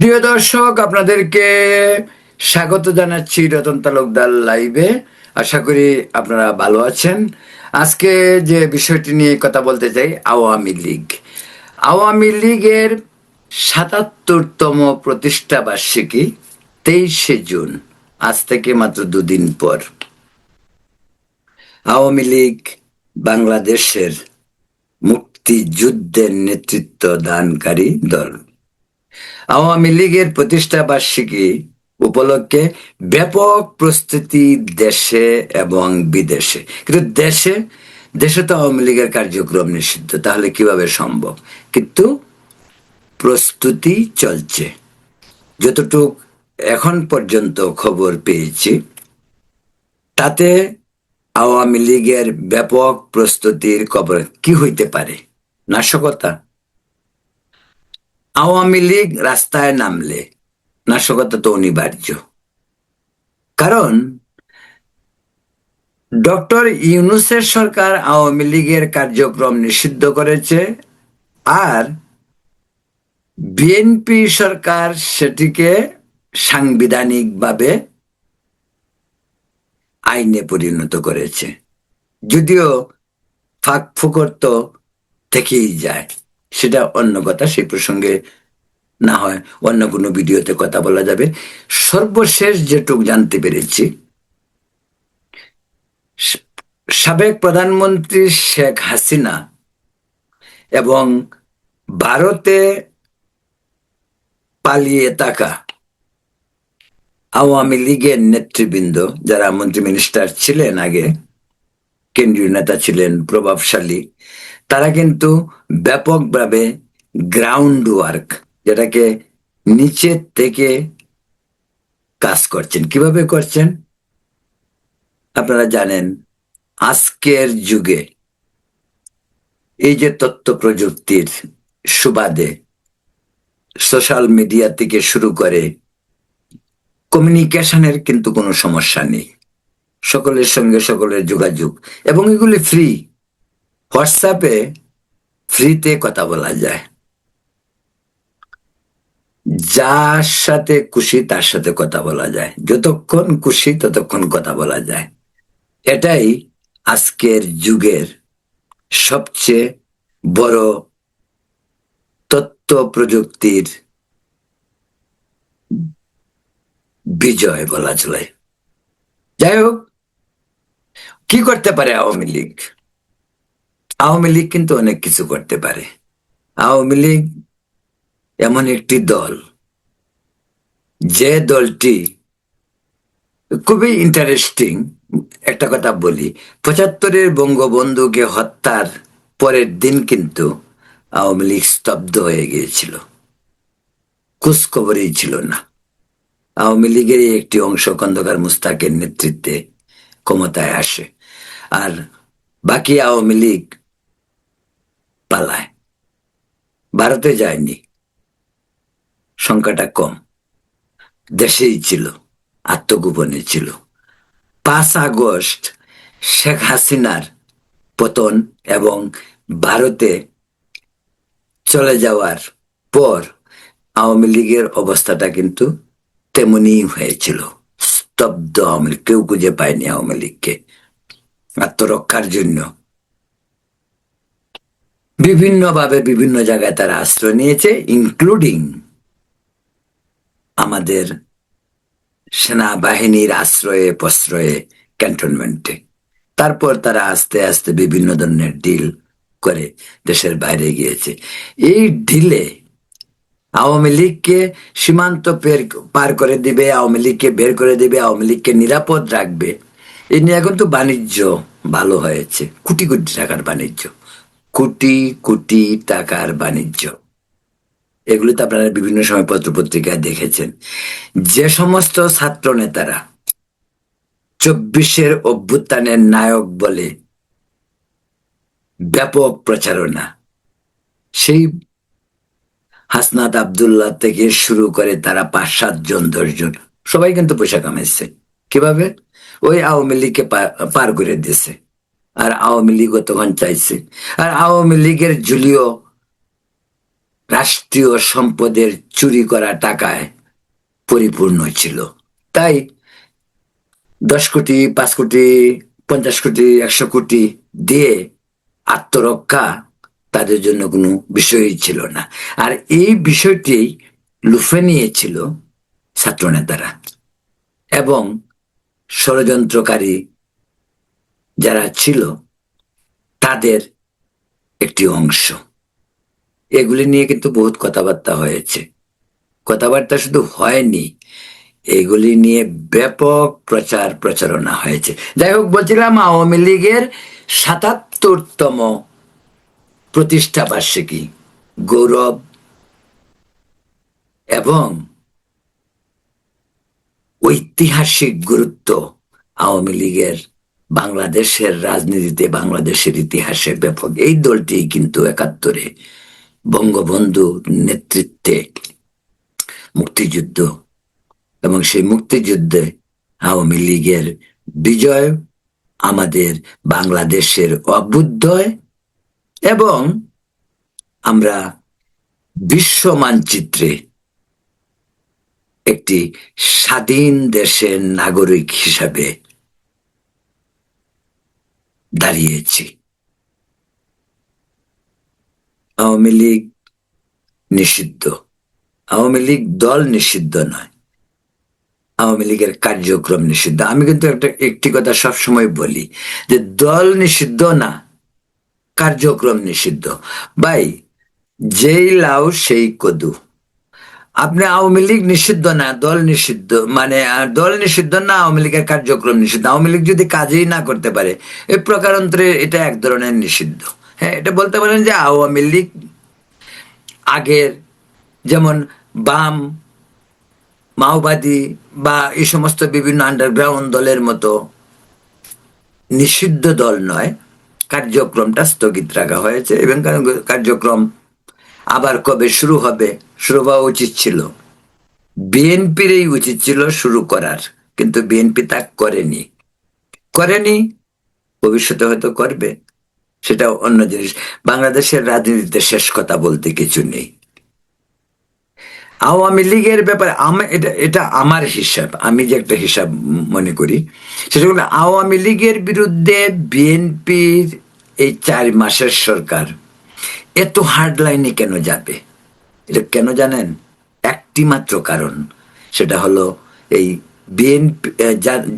প্রিয় দর্শক, আপনাদেরকে স্বাগত জানাচ্ছি রতন তালুকদার লাইভে। আশা করি আপনারা ভালো আছেন। আজকে যে বিষয়টি নিয়ে কথা বলতে চাই, আওয়ামী লীগ। আওয়ামী লীগের ৭৭তম প্রতিষ্ঠা বার্ষিকী ২৩শে জুন, আজ থেকে মাত্র দুদিন পর। আওয়ামী লীগ বাংলাদেশের মুক্তিযুদ্ধের নেতৃত্ব দানকারী দল। আওয়ামী লীগের প্রতিষ্ঠা বার্ষিকী উপলক্ষে ব্যাপক প্রস্তুতি দেশে এবং বিদেশে। কিন্তু দেশে দেশে তো আওয়ামী লীগের কার্যক্রম নিষিদ্ধ, তাহলে কিভাবে সম্ভব? কিন্তু প্রস্তুতি চলছে। যতটুক এখন পর্যন্ত খবর পেয়েছি, তাতে আওয়ামী লীগের ব্যাপক প্রস্তুতির খবর কি হইতে পারে? নাশকতা। আওয়ামী লীগ রাস্তায় নামলে নাশকতা তো অনিবার্য। কারণ ডক্টর ইউনূসের সরকার আওয়ামী লীগের কার্যক্রম নিষিদ্ধ করেছে, আর বিএনপি সরকার সেটিকে সাংবিধানিকভাবে আইনে পরিণত করেছে। যদিও ফাঁক ফোকর তো থেকেই যায়, সেটা অন্য কথা, সেই প্রসঙ্গে না হয় অন্য কোনো ভিডিওতে কথা বলা যাবে। সর্বশেষ যেটুক জানতে পেরেছি, সাবেক প্রধানমন্ত্রী শেখ হাসিনা এবং ভারতে পালিয়ে থাকা আওয়ামী লীগের নেতৃবৃন্দ, যারা মন্ত্রী মিনিস্টার ছিলেন, আগে কেন্দ্রীয় নেতা ছিলেন, প্রভাবশালী, তারা কিন্তু ব্যাপকভাবে গ্রাউন্ড ওয়ার্ক, যেটাকে নিচের থেকে কাজ করছেন। কিভাবে করছেন আপনারা জানেন। আজকের যুগে এই যে তথ্য প্রযুক্তির সুবাদে সোশ্যাল মিডিয়া থেকে শুরু করে কমিউনিকেশনের কিন্তু কোনো সমস্যা নেই। সকলের সঙ্গে সকলের যোগাযোগ, এবং এগুলি ফ্রি। হোয়াটসঅ্যাপে ফ্রিতে কথা বলা যায়, যার সাথে খুশি তার সাথে কথা বলা যায়, যতক্ষণ খুশি ততক্ষণ কথা বলা যায়। এটাই আজকের যুগের সবচেয়ে বড় তথ্য প্রযুক্তির বিজয় বলা চলে। যাই হোক, কি করতে পারে আওয়ামী লীগ? আওয়ামী লীগ কিন্তু অনেক কিছু করতে পারে। আওয়ামী লীগ এমন একটি দল, যে দলটি খুবই ইন্টারেস্টিং। একটা কথা বলি, ৭৫-এর বঙ্গবন্ধুকে হত্যার পরের দিন কিন্তু আওয়ামী লীগ স্তব্ধ হয়ে গিয়েছিল, খোঁজ খবরই ছিল না। আওয়ামী লীগের একটি অংশ খন্দকার মুস্তাকের নেতৃত্বে ক্ষমতায় আসে, আর বাকি আওয়ামী লীগ পালায়, ভারতে যায়নি, সংখ্যাটা কম, দেশেই ছিল, আত্মগোপনে ছিল। ৫ আগস্ট শেখ হাসিনার পতন এবং ভারতে চলে যাওয়ার পর আওয়ামী লীগের অবস্থাটা কিন্তু তেমনই হয়েছিল, স্তব্ধ। আওয়ামী লীগ, কেউ খুঁজে পায়নি আওয়ামী লীগকে। আত্মরক্ষার জন্য বিভিন্নভাবে বিভিন্ন জায়গায় তারা আশ্রয় নিয়েছে, ইনক্লুডিং আমাদের সেনাবাহিনীর আশ্রয়ে প্রশ্রয়ে ক্যান্টনমেন্টে। তারপর তারা আস্তে আস্তে বিভিন্ন ধরনের ডিল করে দেশের বাইরে গিয়েছে। এই ডিলে আওয়ামী লীগকে সীমান্ত পার করে দিবে, আওয়ামী লীগকে বের করে দিবে, আওয়ামী লীগকে নিরাপদ রাখবে, এই নিয়ে এখন তো বাণিজ্য ভালো হয়েছে। কোটি কোটি টাকার বাণিজ্য, কোটি কোটি টাকার বাণিজ্য। এগুলো তো আপনারা বিভিন্ন সময় পত্রপত্রিকায় দেখেছেন। যে সমস্ত ছাত্র নেতারা ২৪-এর অভ্যুত্থানের নায়ক বলে ব্যাপক প্রচারণা, সেই হাসনাত আব্দুল্লাহ থেকে শুরু করে তারা ৫-৭ জন ১০ জন সবাই কিন্তু পয়সা কামাইছে। কিভাবে? ওই আওয়ামী লীগকে পার করে দিয়েছে, আর আওয়ামী লীগও তখন চাইছে। আর আওয়ামী লীগের জুলিও রাষ্ট্রীয় সম্পদের চুরি করা টাকায় পরিপূর্ণ ছিল। তাই 10 কোটি, 5 কোটি, 50 কোটি, 100 কোটি দিয়ে আত্মরক্ষা তাদের জন্য কোনো বিষয়ই ছিল না। আর এই বিষয়টি লুফে নিয়েছিল ছাত্রনেতারা এবং ষড়যন্ত্রকারী যারা ছিল তাদের একটি অংশ। এগুলি নিয়ে কিন্তু বহুত কথাবার্তা হয়েছে। কথাবার্তা শুধু হয়নি, এগুলি নিয়ে ব্যাপক প্রচার প্রচারণা হয়েছে। যাই হোক, বলছিলাম আওয়ামী লীগের ৭৭তম প্রতিষ্ঠা বার্ষিকী গৌরব এবং ঐতিহাসিক গুরুত্ব আওয়ামী লীগের বাংলাদেশের রাজনীতিতে, বাংলাদেশের ইতিহাসে ব্যাপক। এই দলটি কিন্তু ৭১ বঙ্গবন্ধুর নেতৃত্বে মুক্তিযুদ্ধ এবং সেই মুক্তিযুদ্ধে আওয়ামী লীগের বিজয় আমাদের বাংলাদেশের অভ্যুদয় এবং আমরা বিশ্ব মানচিত্রে একটি স্বাধীন দেশের নাগরিক হিসাবে দাঁড়িয়েছি। আওয়ামী লীগ নিষিদ্ধ, আওয়ামী লীগ দল নিষিদ্ধ নয়, আওয়ামী লীগের কার্যক্রম নিষিদ্ধ। আমি কিন্তু একটি কথা সবসময় বলি যে দল নিষিদ্ধ না, কার্যক্রম নিষিদ্ধ। ভাই, যেই লাউ সেই কদু। আপনি আওয়ামী লীগ নিষিদ্ধ না, দল নিষিদ্ধ, মানে দল নিষিদ্ধ না, আওয়ামী লীগের কার্যক্রম নিষিদ্ধ। আওয়ামী লীগ যদি কাজেই না করতে পারে, এই প্রকারান্তরে এটা এক ধরনের নিষিদ্ধ। হ্যাঁ, এটা বলতে পারেন যে আওয়ামী লীগ আগের যেমন বাম, মাওবাদী বা এই সমস্ত বিভিন্ন আন্ডারগ্রাউন্ড দলের মতো নিষিদ্ধ দল নয়, কার্যক্রমটা স্থগিত রাখা হয়েছে এবং কার্যক্রম আবার কবে শুরু হবে, শুরু হওয়া উচিত ছিল, বিএনপিরই উচিত ছিল শুরু করার, কিন্তু বিএনপি তা করেনি। ভবিষ্যতে হয়তো করবে, সেটা অন্য জিনিস। বাংলাদেশের রাজনীতিতে শেষ কথা বলতে কিছু নেই। আওয়ামী লীগের ব্যাপারে এটা আমার হিসাব, আমি যে একটা হিসাব মনে করি, সেটা হলো আওয়ামী লীগের বিরুদ্ধে বিএনপির এই 4 মাসের সরকার এত হার্ড লাইনে কেন যাবে? এটা কেন জানেন? একটি মাত্র কারণ, সেটা হলো এই বিএনপি,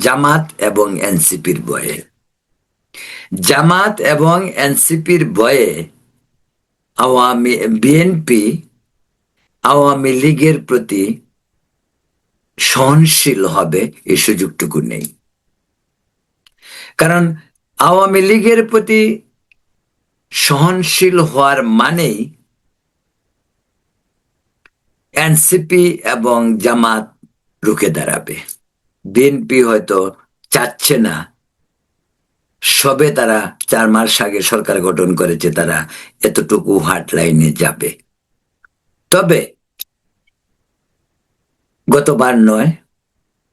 জামাত এবং এনসিপির ভয়ে। জামাত এবং এনসিপির ভয়ে বিএনপি আওয়ামী লীগের প্রতি সহনশীল হবে এই সুযোগটুকু নেই। কারণ আওয়ামী লীগের প্রতি সহনশীল হওয়ার মানেই এনসিপি এবং জামাত রুখে দাঁড়াবে। বিএনপি হয়তো চাচ্ছে না, সবে তারা 4 মাস আগে সরকার গঠন করেছে, তারা এতটুকু হার্ড লাইনে যাবে। তবে গতবার নয়,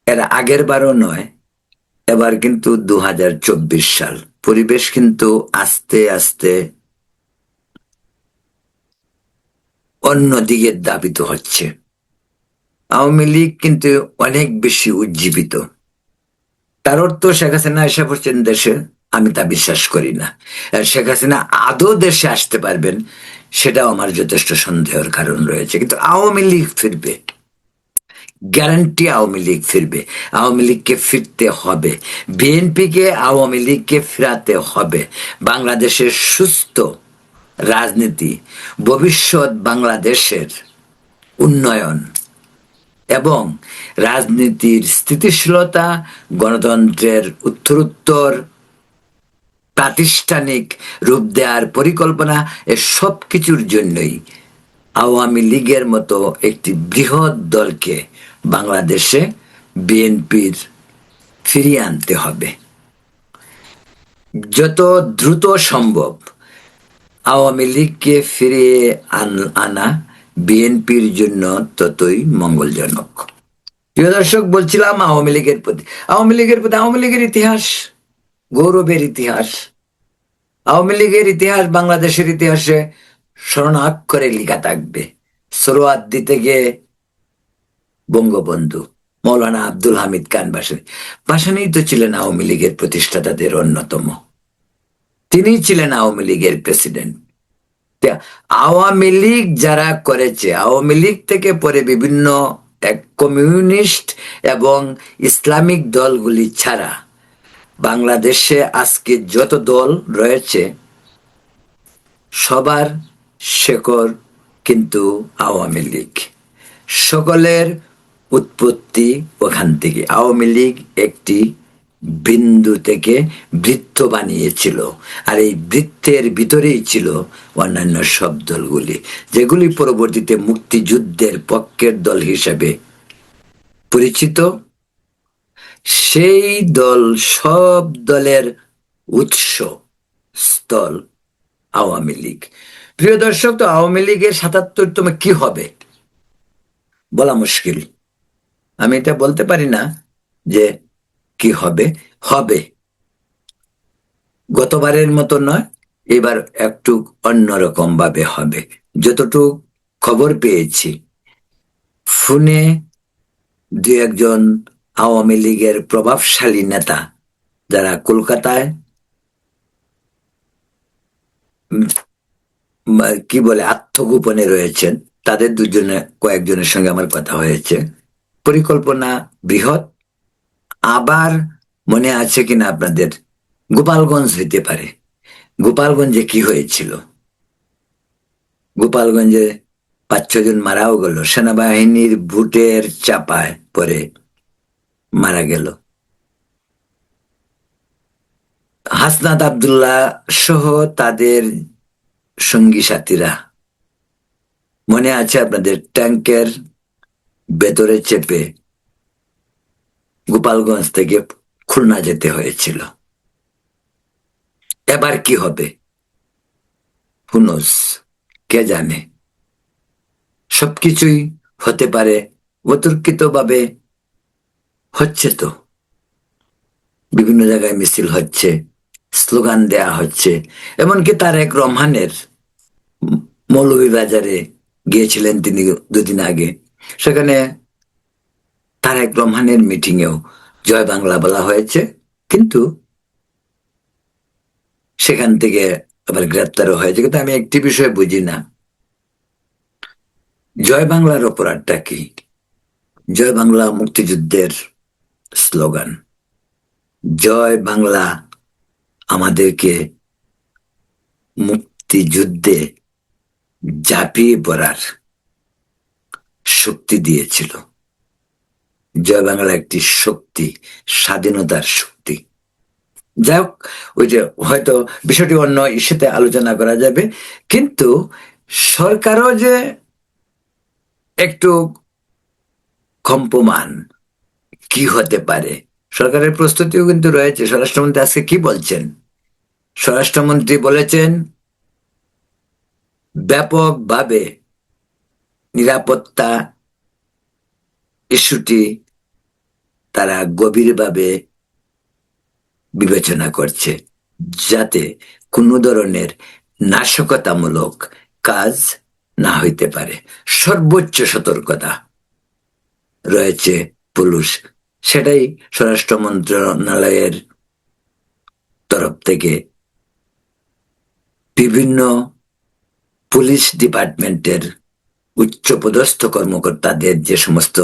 এর আগের বারও নয়, এবার কিন্তু 2024 সাল, পরিবেশ কিন্তু আস্তে আস্তে অন্যদিকে ধাবিত হচ্ছে। আওয়ামী লীগ কিন্তু অনেক বেশি উজ্জীবিত। তার অর্থ শেখ হাসিনা এসে পড়ছেন দেশে, আমি তা বিশ্বাস করি না। শেখ হাসিনা আদৌ দেশে আসতে পারবেন, সেটাও আমার যথেষ্ট সন্দেহের কারণ রয়েছে। কিন্তু আওয়ামী লীগ ফিরবে, গ্যারান্টি আওয়ামী লীগ ফিরবে। আওয়ামী লীগকে ফিরতে হবে, বিএনপিকে আওয়ামী লীগকে ফেরাতে হবে। বাংলাদেশের সুস্থ রাজনীতি, ভবিষ্যৎ বাংলাদেশের উন্নয়ন এবং রাজনীতির স্থিতিশীলতা, গণতন্ত্রের উত্তরোত্তর প্রাতিষ্ঠানিক রূপ দেওয়ার পরিকল্পনা, এ সব কিছুর জন্যই আওয়ামী লীগের মতো একটি বৃহৎ দলকে বাংলাদেশে বিএনপির ফিরিয়ে আনতে হবে। যত দ্রুত সম্ভব আওয়ামী লীগকে ফিরিয়ে আনা বিএনপির জন্য ততই মঙ্গলজনক। প্রিয় দর্শক, বলছিলাম আওয়ামী লীগের প্রতি, আওয়ামী লীগের ইতিহাস গৌরবের ইতিহাস। আওয়ামী লীগের ইতিহাস বাংলাদেশের ইতিহাসে স্বর্ণাক্ষরে লেখা থাকবে। সরোয়ার দিতে গিয়ে বঙ্গবন্ধু, মৌলানা আব্দুল হামিদ খান ভাসানী। ভাসানী তো ছিলেন আওয়ামী লীগের প্রতিষ্ঠাতাদের অন্যতম, তিনি ছিলেন আওয়ামী লীগের প্রেসিডেন্ট। আওয়ামী লীগ যারা করেছে, আওয়ামী লীগ থেকে পরে বিভিন্ন কমিউনিস্ট এবং ইসলামিক দলগুলি ছাড়া বাংলাদেশে আজকে যত দল রয়েছে সবার শেকড় কিন্তু আওয়ামী লীগ। সকলের উৎপত্তি ওখান থেকে। আওয়ামী লীগ একটি বিন্দু থেকে বৃত্ত বানিয়েছিল, আর এই বৃত্তের ভিতরেই ছিল অন্যান্য সব দলগুলি, যেগুলি পরবর্তীতে মুক্তিযুদ্ধের পক্ষের দল হিসেবে পরিচিত। সেই দল, সব দলের উৎস স্থল আওয়ামী লীগ। প্রিয় দর্শক, তো আওয়ামী লীগের ৭৭তম কি হবে বলা মুশকিল। আমি এটা বলতে পারি না যে কি হবে। হবে, গতবারের মতো নয়, এবার একটু অন্যরকম ভাবে হবে। যতটুকু খবর পেয়েছি, ফোনে দু একজন আওয়ামী লীগের প্রভাবশালী নেতা যারা কলকাতায় কি বলে আত্মগোপনে রয়েছেন, তাদের দুজনে কয়েকজনের সঙ্গে আমার কথা হয়েছে। পরিকল্পনা বৃহৎ। আবার মনে আছে কিনা আপনাদের, গোপালগঞ্জ হইতে পারে। গোপালগঞ্জে কি হয়েছিল? গোপালগঞ্জে ৫-৬ জন মারাও গেল, সেনাবাহিনীর বুটের চাপায় পরে মারা গেল। হাসনাত আব্দুল্লাহ সহ তাদের সঙ্গী সাথীরা, মনে আছে আপনাদের, ট্যাঙ্কের ভেতরে চেপে গোপালগঞ্জ থেকে খুলনা যেতে হয়েছিল। এবার কি হবে হুনোস, কে জানে। সবকিছুই হতে পারে। অতর্কিত ভাবে হচ্ছে তো, বিভিন্ন জায়গায় মিছিল হচ্ছে, স্লোগান দেয়া হচ্ছে। এমনকি তারেক রহমানের মৌলভীবাজারে গিয়েছিলেন তিনি ২ দিন আগে, সেখানে তারেক রহমানের মিটিংয়েও জয় বাংলা বলা হয়েছে, কিন্তু সেখান থেকে আবার গ্রেপ্তারও হয়েছে। কিন্তু আমি একটি বিষয় বুঝি না, জয় বাংলার অপরাধটা কি? জয় বাংলা মুক্তিযুদ্ধের স্লোগান। জয় বাংলা আমাদেরকে মুক্তিযুদ্ধে ঝাঁপিয়ে পড়ার শক্তি দিয়েছিল। জয় বাংলা একটি শক্তি, স্বাধীনতার শক্তি। যাই হোক, ওই যে হয়তো বিষয়টি অন্য ইস্যুতে আলোচনা করা যাবে, কিন্তু সরকারও যে একটু কম্পমান, কি হতে পারে সরকারের প্রস্তুতিও কিন্তু রয়েছে। স্বরাষ্ট্রমন্ত্রী আজকে কি বলছেন? স্বরাষ্ট্রমন্ত্রী বলেছেন ব্যাপকভাবে নিরাপত্তা ইস্যুটি তারা গভীরভাবে বিবেচনা করছে, যাতে কোনো ধরনের নাশকতামূলক কাজ না হইতে পারে। সর্বোচ্চ সতর্কতা রয়েছে পুলিশ, সেটাই স্বরাষ্ট্র মন্ত্রণালয়ের তরফ থেকে বিভিন্ন পুলিশ ডিপার্টমেন্টের উচ্চপদস্থ কর্মকর্তাদের যে সমস্ত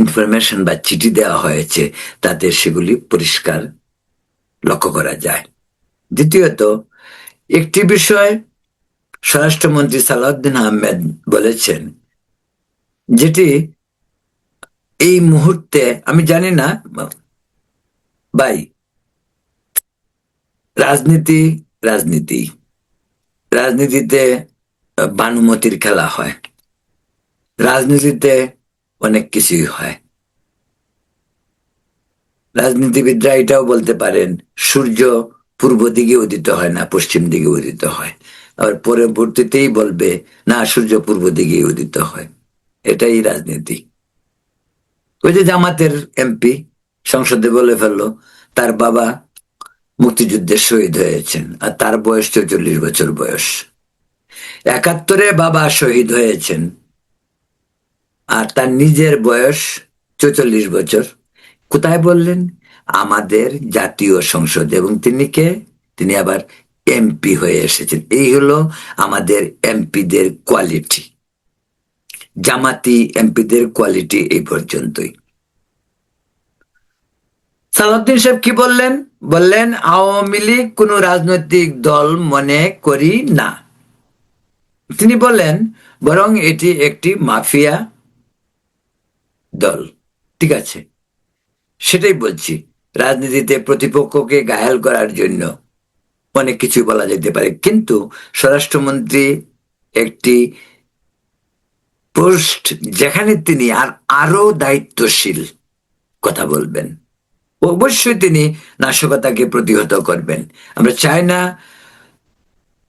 ইনফরমেশন বা চিঠি দেওয়া হয়েছে, তাতে সেগুলি পরিষ্কার লক্ষ্য করা যায়। দ্বিতীয়ত, একটি বিষয় স্বরাষ্ট্রমন্ত্রী সালাউদ্দিন আহমেদ বলেছেন, যেটি এই মুহূর্তে আমি জানি না ভাই, রাজনীতি রাজনীতি রাজনীতিতে বানুমতির খেলা হয়, রাজনীতিতে অনেক কিছুই হয়। রাজনীতিবিদরা এটাও বলতে পারেন সূর্য পূর্ব দিকে উদিত হয় না, পশ্চিম দিকে উদিত হয়। আর পরবর্তীতেই বলবে না, সূর্য পূর্ব দিকে উদিত হয়। এটাই রাজনীতি। ওই যে জামাতের এমপি সংসদে বলে ফেললো তার বাবা মুক্তিযুদ্ধে শহীদ হয়েছেন, আর তার বয়স ৪৪ বছর বয়স। একাত্তরে বাবা শহীদ হয়েছেন, আর তার নিজের বয়স 44 বছর। কোথায় বললেন? আমাদের জাতীয় সংসদে। এবং তিনি কে? তিনি আবার এমপি হয়ে এসেছেন। এই হলো আমাদের এমপিদের কোয়ালিটি। জামাতি এমপিদের কোয়ালিটি এই পর্যন্তই। সালাউদ্দিন সাহেব কি বললেন? বললেন আওয়ামী লীগ কোন রাজনৈতিক দল মনে করি না। তিনি বলেন বরং এটি একটি মাফিয়া দল। ঠিক আছে, সেটাই বলছি। রাজনীতিতে প্রতিপক্ষকে ঘায়াল করার জন্য অনেক কিছু বলা যেতে পারে, কিন্তু স্বরাষ্ট্রমন্ত্রী একটি পোস্ট, যেখানে তিনি আরো দায়িত্বশীল কথা বলবেন, অবশ্যই তিনি নাশকতাকে প্রতিহত করবেন। আমরা চাই না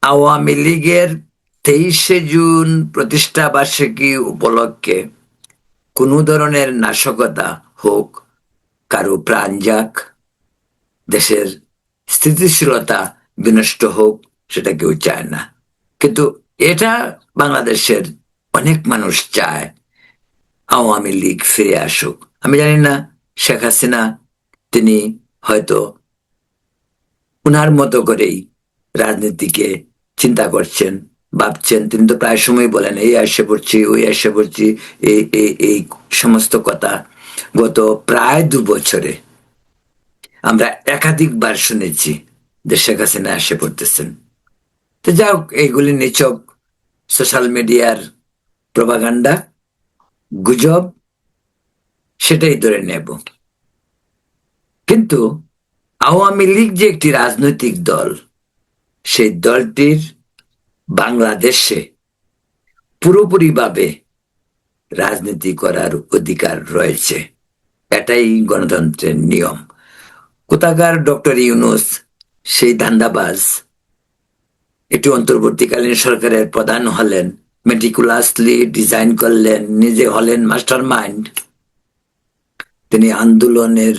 আওয়ামী লীগের 23শে জুন প্রতিষ্ঠা বার্ষিকী উপলক্ষে কোনো ধরনের নাশকতা হোক, কারো প্রাণ যাক, দেশের স্থিতিশীলতা বিনষ্ট হোক, সেটা কেউ চায় না। কিন্তু এটা বাংলাদেশের অনেক মানুষ চায় আওয়ামী লীগ ফিরে আসুক। আমি জানি না শেখ হাসিনা তিনি হয়তো উনার মতো করেই রাজনীতিকে চিন্তা করছেন, ভাবছেন। তিনি তো প্রায় সময় বলেন এই এসে পড়ছি, ওই এসে পড়ছি, এই এই এই সমস্ত কথা গত প্রায় 2 বছরে আমরা একাধিকবার শুনেছি যে শেখ হাসিনা এসে পড়তেছেন। তো যাই হোক, এইগুলি নিছক সোশ্যাল মিডিয়ার প্রপাগান্ডা, গুজব, সেটাই ধরে নেব। কিন্তু আওয়ামী লীগ যে একটি রাজনৈতিক দল, সেই দলটির বাংলাদেশে পুরোপুরিভাবে রাজনীতি করার অধিকার রয়েছে। এটাই গণতন্ত্রের নিয়ম। কোথাকার ডক্টর ইউনূস সেই ধান্দাবাজ একটি অন্তর্বর্তীকালীন সরকারের প্রধান হলেন, মেটিকুলাসলি ডিজাইন করলেন, নিজে হলেন মাস্টার মাইন্ড। তিনি আন্দোলনের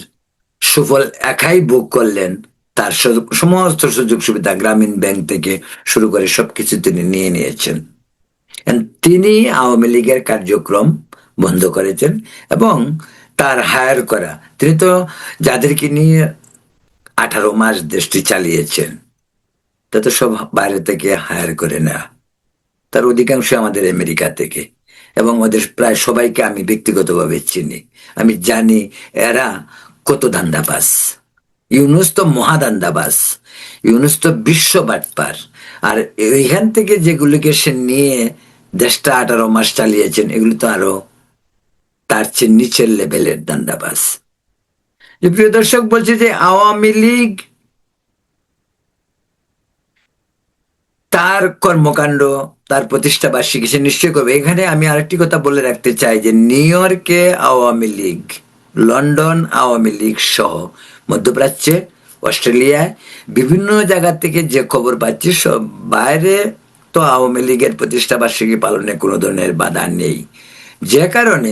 সুফল একাই ভোগ করলেন। তার সমস্ত সুযোগ সুবিধা গ্রামীণ ব্যাংক থেকে শুরু করে সবকিছু তিনি নিয়ে নিয়েছেন। তিনি আওয়ামী লীগের কার্যক্রম বন্ধ করেছেন এবং তার হায়ার করা, তিনি তো যাদেরকে নিয়ে 18 মাস দেশটি চালিয়েছেন, তা তো সব বাইরে থেকে হায়ার করে নেওয়া। তার অধিকাংশ আমাদের আমেরিকা থেকে, এবং ওদের প্রায় সবাইকে আমি ব্যক্তিগতভাবে চিনি। আমি জানি এরা কত ধান্দাবাজ। ইউনূস তো মহাদান্দাবাজ, ইউনূস তো বিশ্ব বাটপার। আর এইখান থেকে যেগুলিকে সে নিয়ে দেশটা 18 মাস চালিয়েছেন, এগুলি তো আরো তার চেয়ে নিচের লেভেলের দান্দাবাজ। প্রিয় দর্শক, বলছে যে আওয়ামী লীগ তার কর্মকাণ্ড, তার প্রতিষ্ঠা বার্ষিকী সে নিশ্চয় করবে। এখানে আমি আরেকটি কথা বলে রাখতে চাই যে নিউ ইয়র্কে আওয়ামী লীগ, লন্ডন আওয়ামী লীগ সহ মধ্যপ্রাচ্যে, অস্ট্রেলিয়ায় বিভিন্ন জায়গা থেকে যে খবর পাচ্ছি, সব বাইরে তো আওয়ামী লীগের প্রতিষ্ঠা বার্ষিকী পালনে কোনো ধরনের বাধা নেই। যে কারণে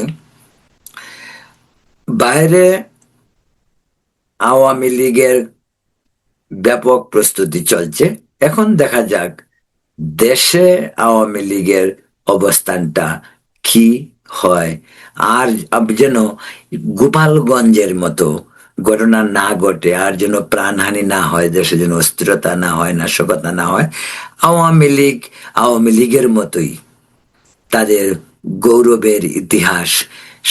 বাইরে আওয়ামী লীগের ব্যাপক প্রস্তুতি চলছে। এখন দেখা যাক দেশে আওয়ামী লীগের অবস্থানটা কি হয়। আর যেন গোপালগঞ্জের মতো ঘটনা না ঘটে, আর যেন প্রাণহানি না হয়, দেশে যেন অস্থিরতা না হয়, নাশকতা না হয়। আওয়ামী লীগের মতোই তাদের গৌরবের ইতিহাস,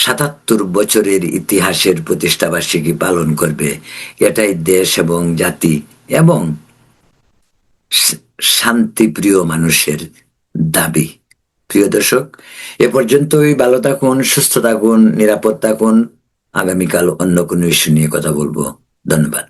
77 বছরের ইতিহাসের প্রতিষ্ঠাবার্ষিকী পালন করবে। এটাই দেশ এবং জাতি এবং শান্তিপ্রিয় মানুষের দাবি। প্রিয় দর্শক, এ পর্যন্তই। ভালো থাকুন, সুস্থ থাকুন, নিরাপদ থাকুন। আগামীকাল অন্য কোনো ইস্যু নিয়ে কথা বলবো। ধন্যবাদ।